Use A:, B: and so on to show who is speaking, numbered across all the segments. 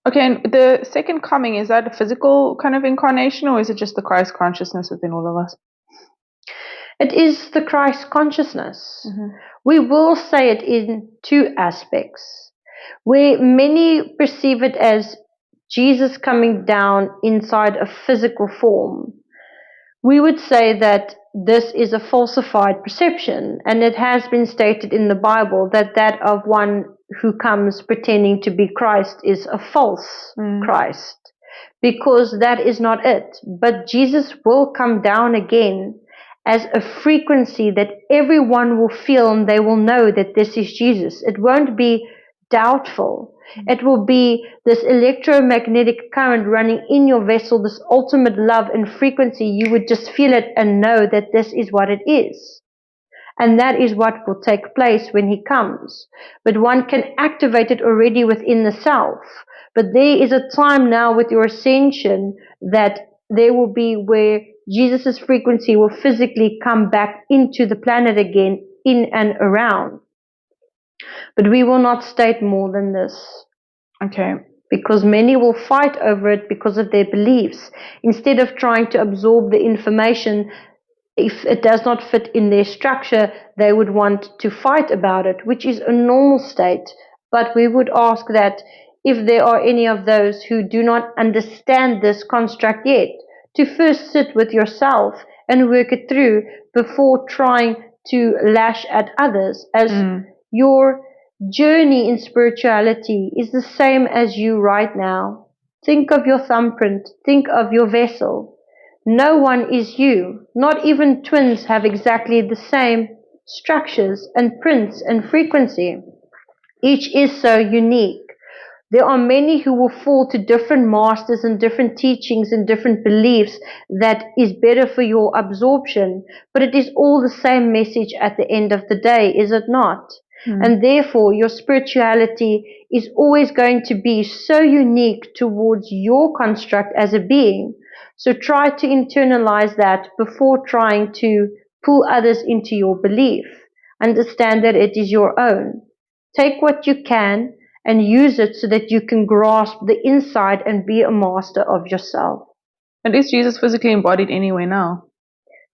A: Okay, and the second coming, is that a physical kind of incarnation, or is it just the Christ consciousness within all of us?
B: It is the Christ consciousness.
A: Mm-hmm.
B: We will say it in two aspects, where many perceive it as Jesus coming down inside a physical form. We would say that this is a falsified perception, and it has been stated in the Bible that that of one who comes pretending to be Christ is a false Christ, because that is not it. But Jesus will come down again as a frequency that everyone will feel, and they will know that this is Jesus. It won't be doubtful. It will be this electromagnetic current running in your vessel, this ultimate love and frequency. You would just feel it and know that this is what it is. And that is what will take place when he comes. But one can activate it already within the self. But there is a time now with your ascension that there will be where Jesus' frequency will physically come back into the planet again, in and around. But we will not state more than this.
A: Okay.
B: Because many will fight over it because of their beliefs. Instead of trying to absorb the information, if it does not fit in their structure, they would want to fight about it, which is a normal state. But we would ask that if there are any of those who do not understand this construct yet, to first sit with yourself and work it through before trying to lash at others, as your journey in spirituality is the same as you right now. Think of your thumbprint, think of your vessel. No one is you. Not even twins have exactly the same structures and prints and frequency. Each is so unique. There are many who will fall to different masters and different teachings and different beliefs that is better for your absorption, but it is all the same message at the end of the day, is it not? And therefore, your spirituality is always going to be so unique towards your construct as a being. So try to internalize that before trying to pull others into your belief. Understand that it is your own. Take what you can and use it so that you can grasp the inside and be a master of yourself.
A: And is Jesus physically embodied anywhere now?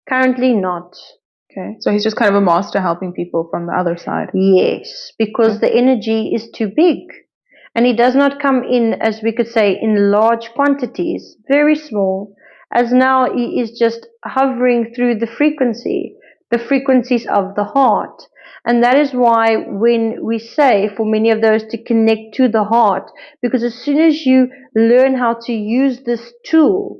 B: Currently not.
A: Okay, so he's just kind of a master helping people from the other side.
B: Yes, because the energy is too big. And he does not come in, as we could say, in large quantities, very small, as now he is just hovering through the frequencies of the heart. And that is why when we say for many of those to connect to the heart, because as soon as you learn how to use this tool,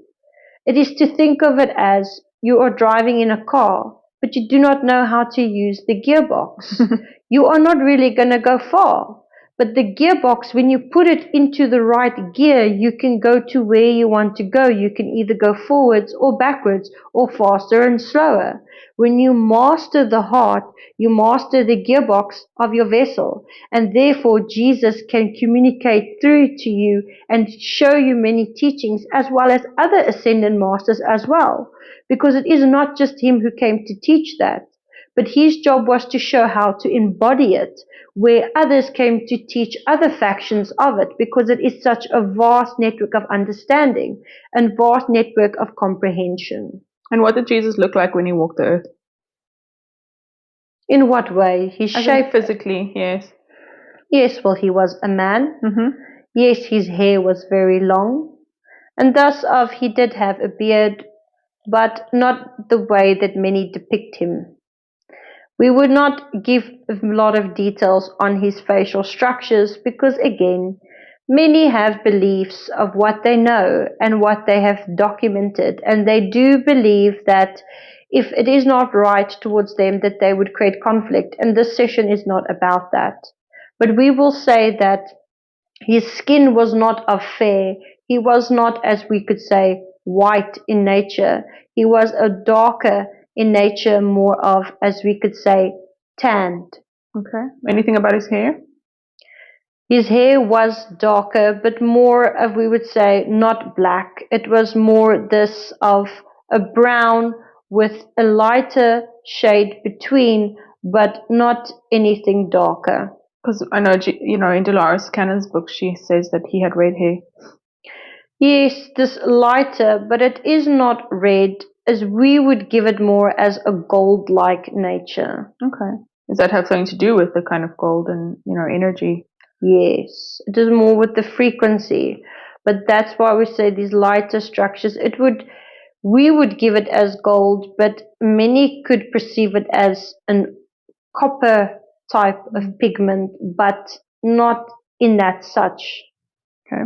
B: it is to think of it as you are driving in a car, but you do not know how to use the gearbox. You are not really going to go far. But the gearbox, when you put it into the right gear, you can go to where you want to go. You can either go forwards or backwards or faster and slower. When you master the heart, you master the gearbox of your vessel. And therefore, Jesus can communicate through to you and show you many teachings as well as other ascended masters as well. Because it is not just him who came to teach that. But his job was to show how to embody it, where others came to teach other factions of it, because it is such a vast network of understanding and vast network of comprehension.
A: And what did Jesus look like when he walked the earth?
B: In what way? His shape?
A: Physically, yes.
B: Yes, well, he was a man. Yes, his hair was very long. And thus of he did have a beard, but not the way that many depict him. We would not give a lot of details on his facial structures because, again, many have beliefs of what they know and what they have documented, and they do believe that if it is not right towards them, that they would create conflict, and this session is not about that. But we will say that his skin was not of fair. He was not, as we could say, white in nature. He was a darker in nature, more of, as we could say, tanned.
A: Okay. Anything about his hair?
B: His hair was darker, but more of, we would say, not black. It was more this of a brown with a lighter shade between, but not anything darker.
A: Because I know, in Dolores Cannon's book, she says that he had red hair.
B: Yes, this lighter, but it is not red, as we would give it more as a gold-like nature.
A: Okay. Does that have something to do with the kind of golden, energy?
B: Yes, it is more with the frequency, but that's why we say these lighter structures, we would give it as gold, but many could perceive it as an copper type of pigment, but not in that such.
A: Okay.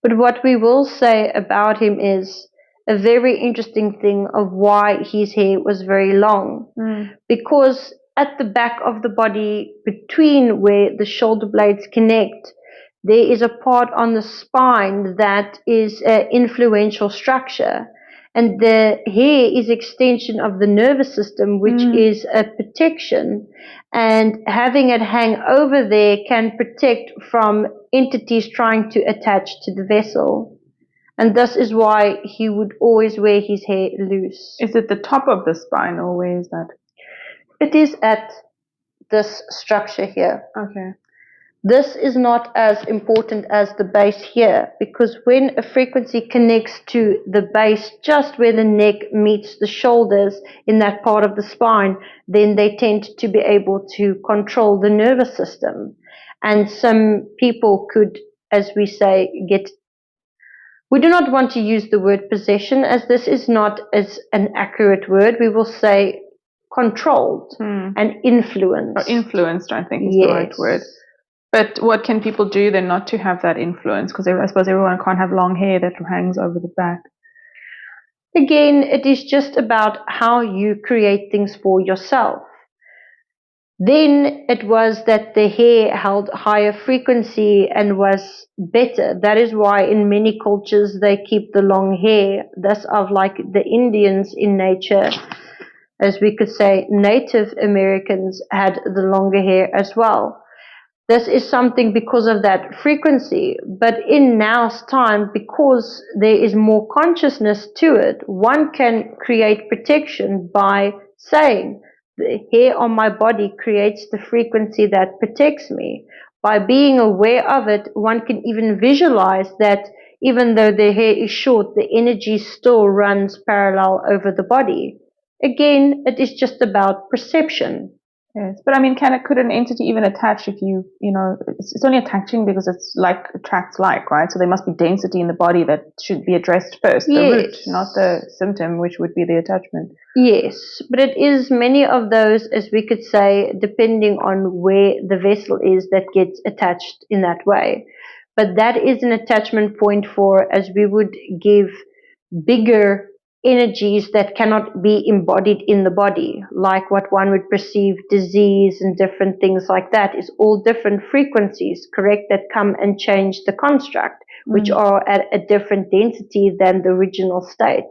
B: But what we will say about him is a very interesting thing of why his hair was very long. Because at the back of the body, between where the shoulder blades connect, there is a part on the spine that is an influential structure. And the hair is extension of the nervous system, which is a protection. And having it hang over there can protect from entities trying to attach to the vessel. And this is why he would always wear his hair loose.
A: Is it the top of the spine, or where is that?
B: It is at this structure here.
A: Okay.
B: This is not as important as the base here, because when a frequency connects to the base just where the neck meets the shoulders in that part of the spine, then they tend to be able to control the nervous system. And some people could, as we say, we do not want to use the word possession, as this is not as an accurate word. We will say controlled and influenced.
A: Or influenced, I think, is the right word. But what can people do then not to have that influence? Because I suppose everyone can't have long hair that hangs over the back.
B: Again, it is just about how you create things for yourself. Then it was that the hair held higher frequency and was better. That is why in many cultures they keep the long hair. That's of like the Indians in nature, as we could say, Native Americans had the longer hair as well. This is something because of that frequency. But in now's time, because there is more consciousness to it, one can create protection by saying, the hair on my body creates the frequency that protects me. By being aware of it, one can even visualize that even though the hair is short, the energy still runs parallel over the body. Again, it is just about perception.
A: Yes, but I mean, could an entity even attach if it's only attaching because it's like attracts like, right? So there must be density in the body that should be addressed first, the root, not the symptom, which would be the attachment.
B: Yes, but it is many of those, as we could say, depending on where the vessel is, that gets attached in that way. But that is an attachment point for, as we would give bigger energies that cannot be embodied in the body, like what one would perceive disease and different things like that, is all different frequencies, correct, that come and change the construct, which are at a different density than the original state.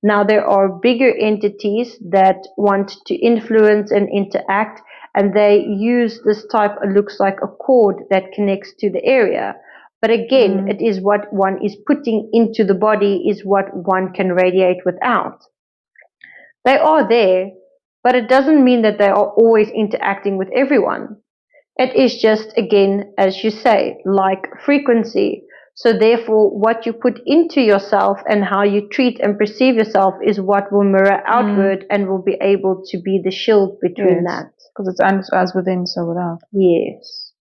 B: Now there are bigger entities that want to influence and interact, and they use this type, it looks like a cord that connects to the area. But again, it is what one is putting into the body is what one can radiate without. They are there, but it doesn't mean that they are always interacting with everyone. It is just, again, as you say, like frequency. So therefore, what you put into yourself and how you treat and perceive yourself is what will mirror outward and will be able to be the shield between that.
A: Because it's as within, so without.
B: Yes.